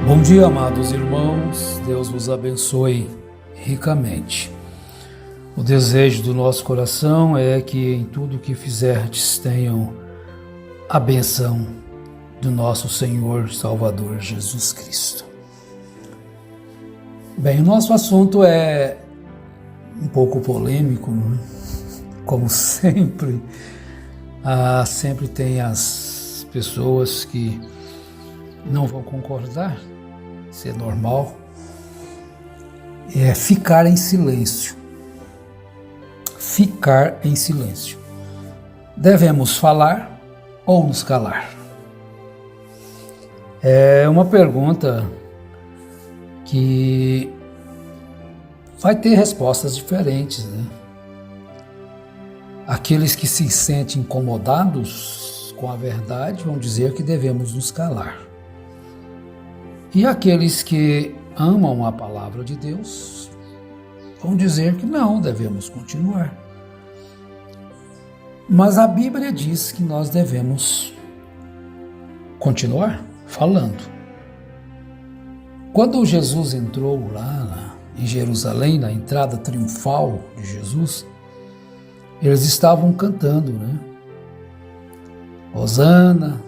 Bom dia, amados irmãos, Deus vos abençoe ricamente. O desejo do nosso coração é que em tudo que fizerdes tenham a benção do nosso Senhor Salvador Jesus Cristo. Bem, o nosso assunto é um pouco polêmico, né? Como sempre. Sempre tem as pessoas que não vão concordar, isso é normal, é ficar em silêncio. Ficar em silêncio. Devemos falar ou nos calar? É uma pergunta que vai ter respostas diferentes, né? Aqueles que se sentem incomodados com a verdade vão dizer que devemos nos calar. E aqueles que amam a palavra de Deus vão dizer que não, devemos continuar. Mas a Bíblia diz que nós devemos continuar falando. Quando Jesus entrou lá em Jerusalém, na entrada triunfal de Jesus, eles estavam cantando, né? Hosana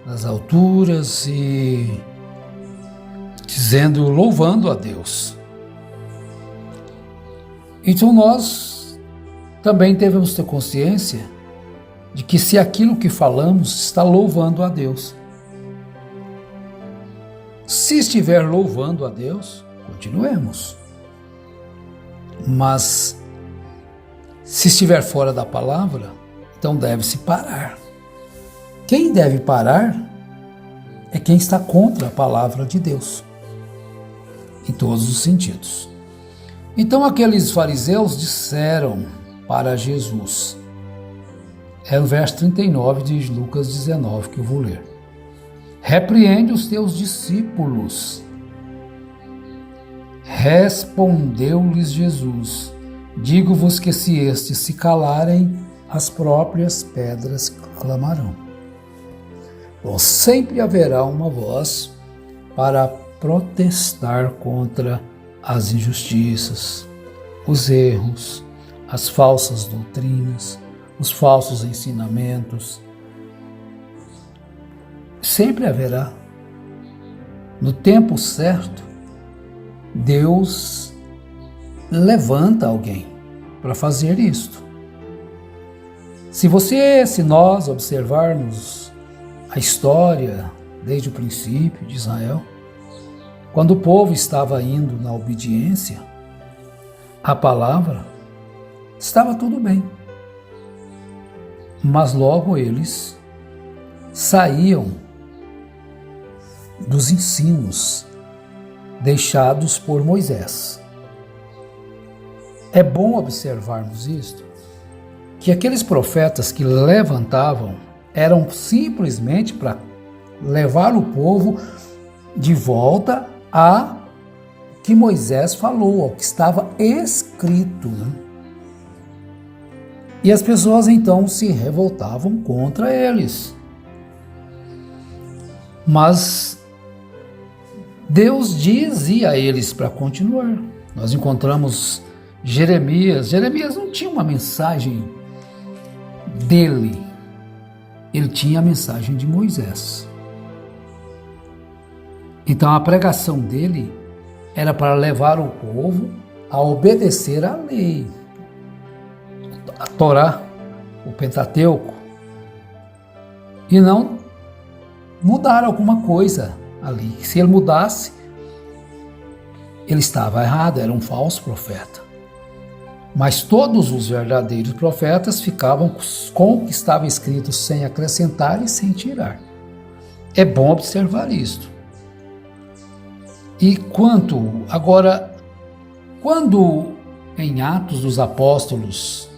nas alturas e dizendo, louvando a Deus. Então nós também devemos ter consciência de que se aquilo que falamos está louvando a Deus. Se estiver louvando a Deus, continuemos. Mas se estiver fora da palavra, então deve-se parar. Quem deve parar é quem está contra a palavra de Deus, em todos os sentidos. Então aqueles fariseus disseram para Jesus, é o verso 39 de Lucas 19 que eu vou ler: repreende os teus discípulos. Respondeu-lhes Jesus, digo-vos que se estes se calarem, as próprias pedras clamarão. Bom, sempre haverá uma voz para protestar contra as injustiças, os erros, as falsas doutrinas, os falsos ensinamentos. Sempre haverá. No tempo certo, Deus levanta alguém para fazer isto. Se nós observarmos a história desde o princípio de Israel, quando o povo estava indo na obediência à palavra, estava tudo bem. Mas logo eles saíam dos ensinos deixados por Moisés. É bom observarmos isto, que aqueles profetas que levantavam eram simplesmente para levar o povo de volta a que Moisés falou, ao que estava escrito, né? E as pessoas então se revoltavam contra eles. Mas Deus dizia a eles para continuar. Nós encontramos Jeremias. Jeremias não tinha uma mensagem dele, ele tinha a mensagem de Moisés. Então a pregação dele era para levar o povo a obedecer à lei, a Torá, o Pentateuco, e não mudar alguma coisa ali. Se ele mudasse, ele estava errado, era um falso profeta. Mas todos os verdadeiros profetas ficavam com o que estava escrito sem acrescentar e sem tirar. É bom observar isto. E quando em Atos dos Apóstolos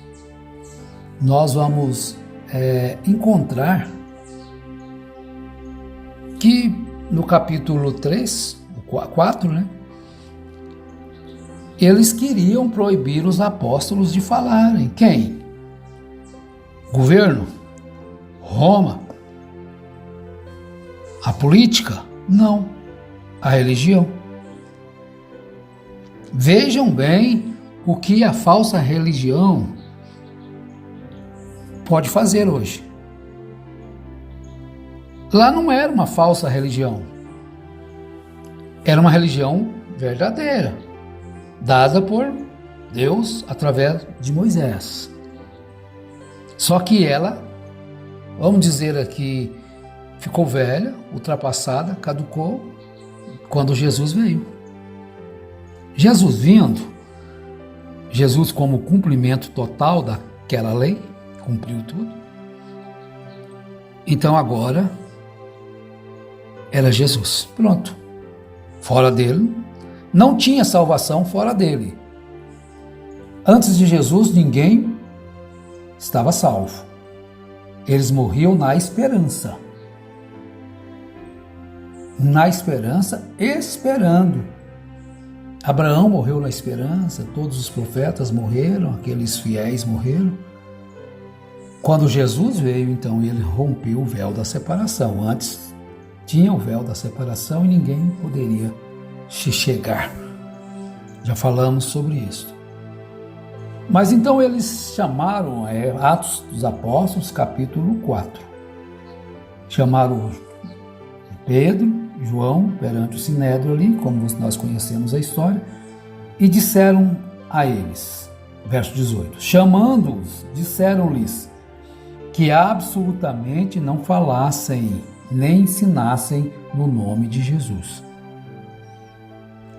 nós vamos encontrar que no capítulo 3, 4, né? Eles queriam proibir os apóstolos de falarem. Quem? Governo? Roma? A política? Não. a religião. Vejam bem o que a falsa religião pode fazer hoje. Lá não era uma falsa religião. Era uma religião verdadeira, dada por Deus através de Moisés. Só que ela, vamos dizer aqui, ficou velha, ultrapassada, caducou quando Jesus veio. Jesus vindo, Jesus como cumprimento total daquela lei, cumpriu tudo. Então agora era Jesus. Pronto. Fora dele, não tinha salvação fora dele. Antes de Jesus, ninguém estava salvo. Eles morriam na esperança. Na esperança, esperando. Abraão morreu na esperança, todos os profetas morreram, aqueles fiéis morreram. Quando Jesus veio, então, ele rompeu o véu da separação. Antes tinha o véu da separação e ninguém poderia se chegar. Já falamos sobre isso. Mas então eles chamaram, Atos dos Apóstolos, capítulo 4. Chamaram Pedro, João, perante o Sinédrio ali, como nós conhecemos a história, e disseram a eles, verso 18, chamando-os, disseram-lhes que absolutamente não falassem, nem ensinassem no nome de Jesus.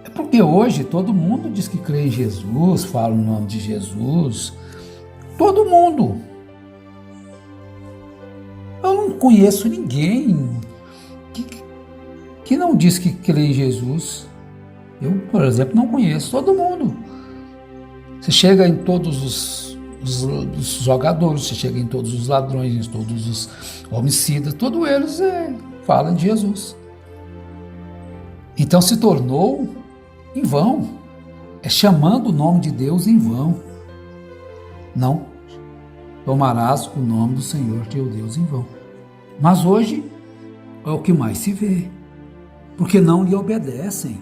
É porque hoje todo mundo diz que crê em Jesus, fala o nome de Jesus, todo mundo. Eu não conheço ninguém que não diz que crê em Jesus. Eu, por exemplo, não conheço todo mundo. Você chega em todos os jogadores, você chega em todos os ladrões, em todos os homicidas, todos eles falam de Jesus. Então se tornou em vão, chamando o nome de Deus em vão. Não tomarás o nome do Senhor teu Deus em vão. Mas hoje é o que mais se vê, porque não lhe obedecem.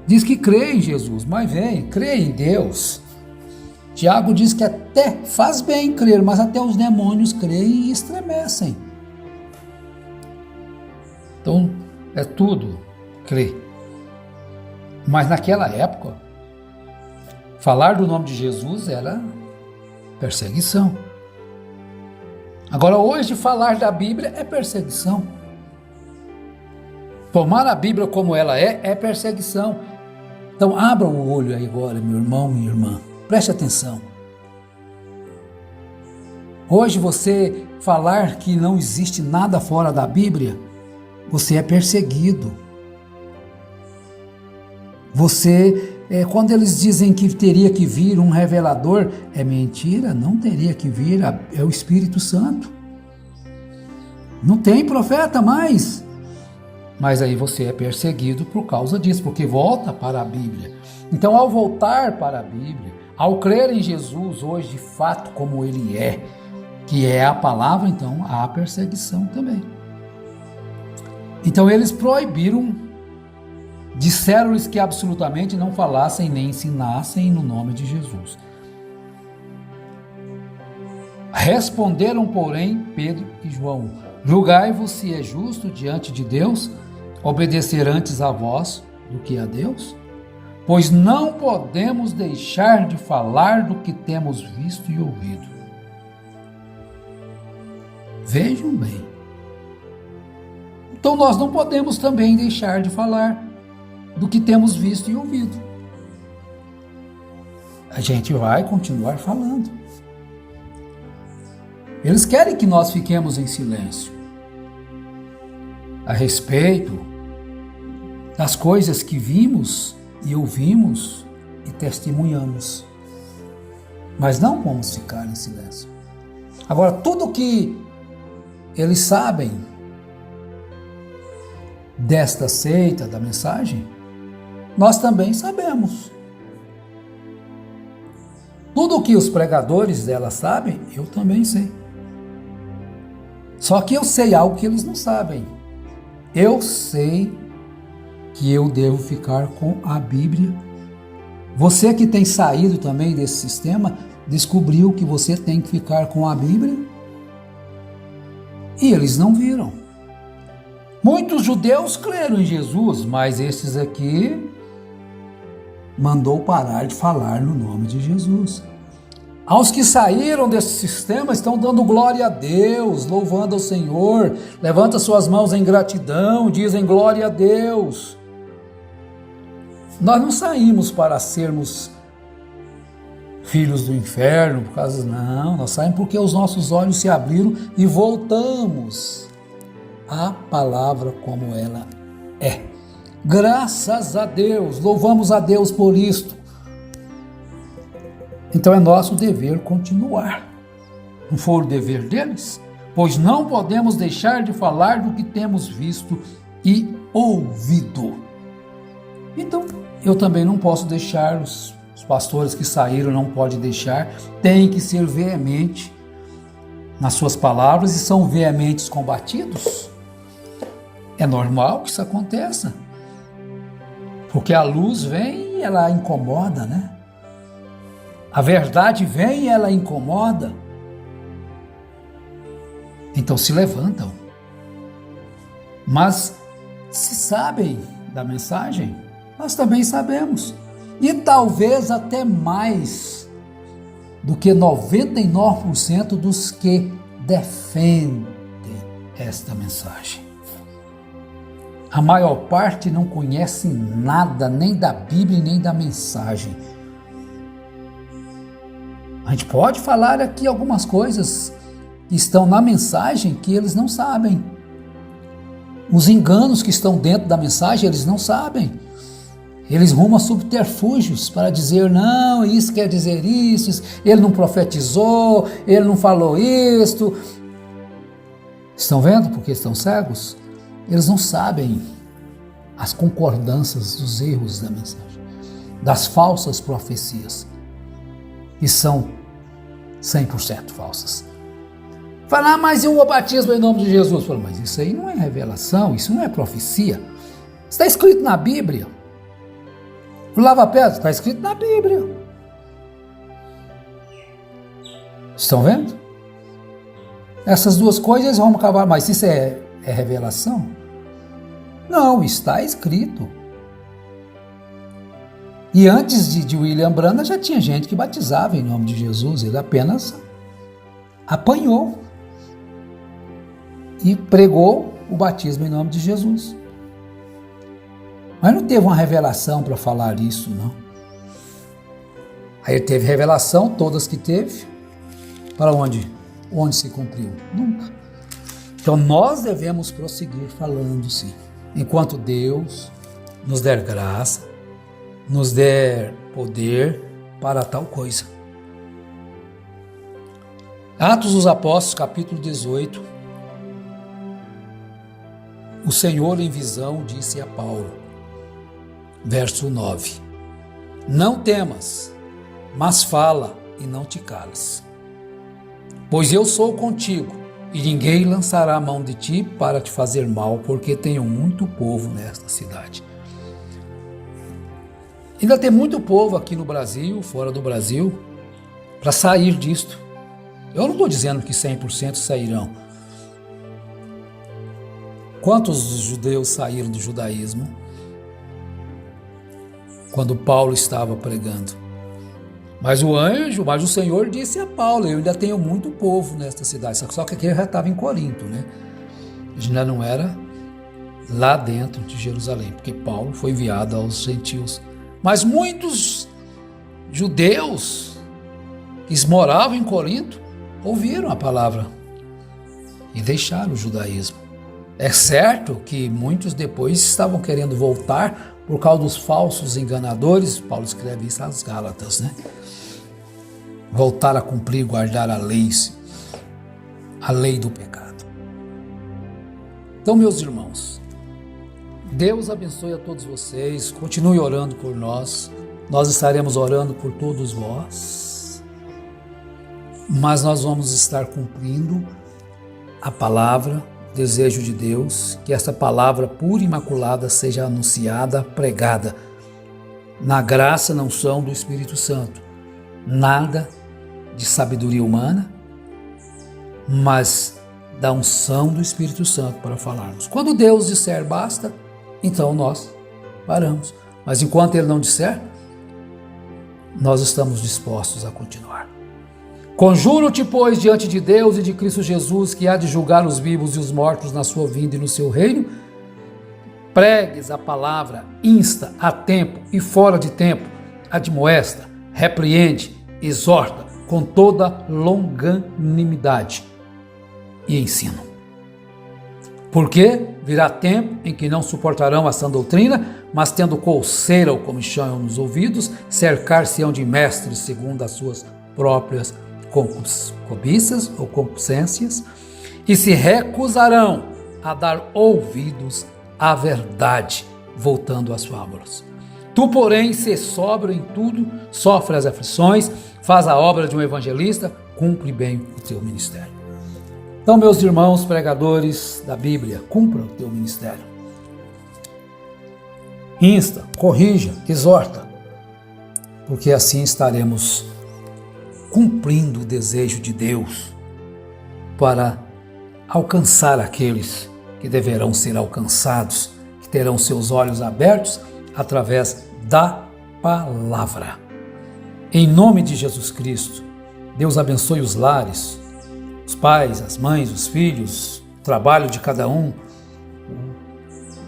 Diz que crê em Jesus, mas crê em Deus. Tiago diz que até faz bem crer, mas até os demônios creem e estremecem. Então, é tudo crer. Mas naquela época, falar do nome de Jesus era perseguição. Agora, hoje, falar da Bíblia é perseguição. Tomar a Bíblia como ela é perseguição. Então, abra o olho aí agora, meu irmão, minha irmã. Preste atenção. Hoje, você falar que não existe nada fora da Bíblia, você é perseguido. Você, quando eles dizem que teria que vir um revelador, é mentira, não teria que vir, é o Espírito Santo. Não tem profeta mais. Mas aí você é perseguido por causa disso, porque volta para a Bíblia. Então, ao voltar para a Bíblia, ao crer em Jesus hoje de fato como Ele é, que é a palavra, então há perseguição também. Então eles proibiram, disseram-lhes que absolutamente não falassem nem ensinassem no nome de Jesus. Responderam, porém, Pedro e João: julgai-vos se é justo diante de Deus obedecer antes a vós do que a Deus? Pois não podemos deixar de falar do que temos visto e ouvido. Vejam bem. Então nós não podemos também deixar de falar do que temos visto e ouvido. A gente vai continuar falando. Eles querem que nós fiquemos em silêncio a respeito das coisas que vimos e ouvimos e testemunhamos. Mas não vamos ficar em silêncio. Agora, tudo que eles sabem desta seita, da mensagem, nós também sabemos. Tudo o que os pregadores dela sabem, eu também sei. Só que eu sei algo que eles não sabem. Eu sei que eu devo ficar com a Bíblia. Você que tem saído também desse sistema, descobriu que você tem que ficar com a Bíblia? E eles não viram. Muitos judeus creram em Jesus, mas esses aqui mandou parar de falar no nome de Jesus. Aos que saíram desse sistema estão dando glória a Deus, louvando ao Senhor, levanta suas mãos em gratidão, dizem glória a Deus. Nós não saímos para sermos filhos do inferno, por causa não, nós saímos porque os nossos olhos se abriram e voltamos à palavra como ela é. Graças a Deus, louvamos a Deus por isto. Então é nosso dever continuar. Não foi o dever deles? Pois não podemos deixar de falar do que temos visto e ouvido. Então, eu também não posso deixar, os pastores que saíram não podem deixar, tem que ser veemente nas suas palavras e são veementes combatidos. É normal que isso aconteça. Porque a luz vem e ela incomoda, né? A verdade vem e ela incomoda. Então se levantam. Mas se sabem da mensagem, nós também sabemos. E talvez até mais do que 99% dos que defendem esta mensagem. A maior parte não conhece nada, nem da Bíblia, nem da mensagem. A gente pode falar aqui algumas coisas que estão na mensagem que eles não sabem. Os enganos que estão dentro da mensagem, eles não sabem. Eles rumam a subterfúgios para dizer, não, isso quer dizer isso, ele não profetizou, ele não falou isto. Estão vendo porque estão cegos? Eles não sabem as concordâncias dos erros da mensagem, das falsas profecias, que são 100% falsas. Fala, mas e o batismo em nome de Jesus? Fala, mas isso aí não é revelação, isso não é profecia. Está escrito na Bíblia. O lava-pés está escrito na Bíblia. Estão vendo? Essas duas coisas vão acabar, mas isso é revelação? Não, está escrito. E antes de William Branham já tinha gente que batizava em nome de Jesus, ele apenas apanhou e pregou o batismo em nome de Jesus. Mas não teve uma revelação para falar isso, não. Aí ele teve revelação, todas que teve, para onde? Onde se cumpriu? Nunca. Então nós devemos prosseguir falando, sim, enquanto Deus nos der graça, nos der poder para tal coisa. Atos dos Apóstolos, capítulo 18. O Senhor em visão disse a Paulo, verso 9: Não temas, mas fala e não te cales. Pois eu sou contigo, e ninguém lançará a mão de ti para te fazer mal, porque tenho muito povo nesta cidade. Ainda tem muito povo aqui no Brasil, fora do Brasil, para sair disto. Eu não estou dizendo que 100% sairão. Quantos judeus saíram do judaísmo quando Paulo estava pregando? Mas o Senhor disse a Paulo, eu ainda tenho muito povo nesta cidade. Só que aqui já estava em Corinto, né? Já não era lá dentro de Jerusalém, porque Paulo foi enviado aos gentios. Mas muitos judeus que moravam em Corinto ouviram a palavra e deixaram o judaísmo. É certo que muitos depois estavam querendo voltar por causa dos falsos enganadores. Paulo escreve isso às Gálatas, né? Voltar a cumprir, guardar a lei do pecado. Então, meus irmãos, Deus abençoe a todos vocês, continue orando por nós, nós estaremos orando por todos vós, mas nós vamos estar cumprindo a palavra desejo de Deus que essa palavra pura e imaculada seja anunciada, pregada, na graça, na unção do Espírito Santo. Nada de sabedoria humana, mas da unção do Espírito Santo para falarmos. Quando Deus disser basta, então nós paramos. Mas enquanto Ele não disser, nós estamos dispostos a continuar. Conjuro-te, pois, diante de Deus e de Cristo Jesus, que há de julgar os vivos e os mortos na sua vinda e no seu reino, pregues a palavra, insta a tempo e fora de tempo, admoesta, repreende, exorta com toda longanimidade e ensino. Porque virá tempo em que não suportarão a sã doutrina, mas tendo coceira ou comichão nos ouvidos, cercar-se-ão de mestres segundo as suas próprias cobiças ou concupiscências, e se recusarão a dar ouvidos à verdade, voltando às fábulas. Tu, porém, sê sóbrio em tudo, sofre as aflições, faz a obra de um evangelista, cumpre bem o teu ministério. Então, meus irmãos pregadores da Bíblia, cumpra o teu ministério. Insta, corrija, exorta, porque assim estaremos cumprindo o desejo de Deus para alcançar aqueles que deverão ser alcançados, que terão seus olhos abertos através da palavra. Em nome de Jesus Cristo, Deus abençoe os lares, os pais, as mães, os filhos, o trabalho de cada um,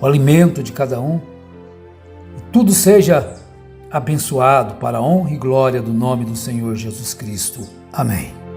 o alimento de cada um. Tudo seja abençoado para a honra e glória do nome do Senhor Jesus Cristo. Amém.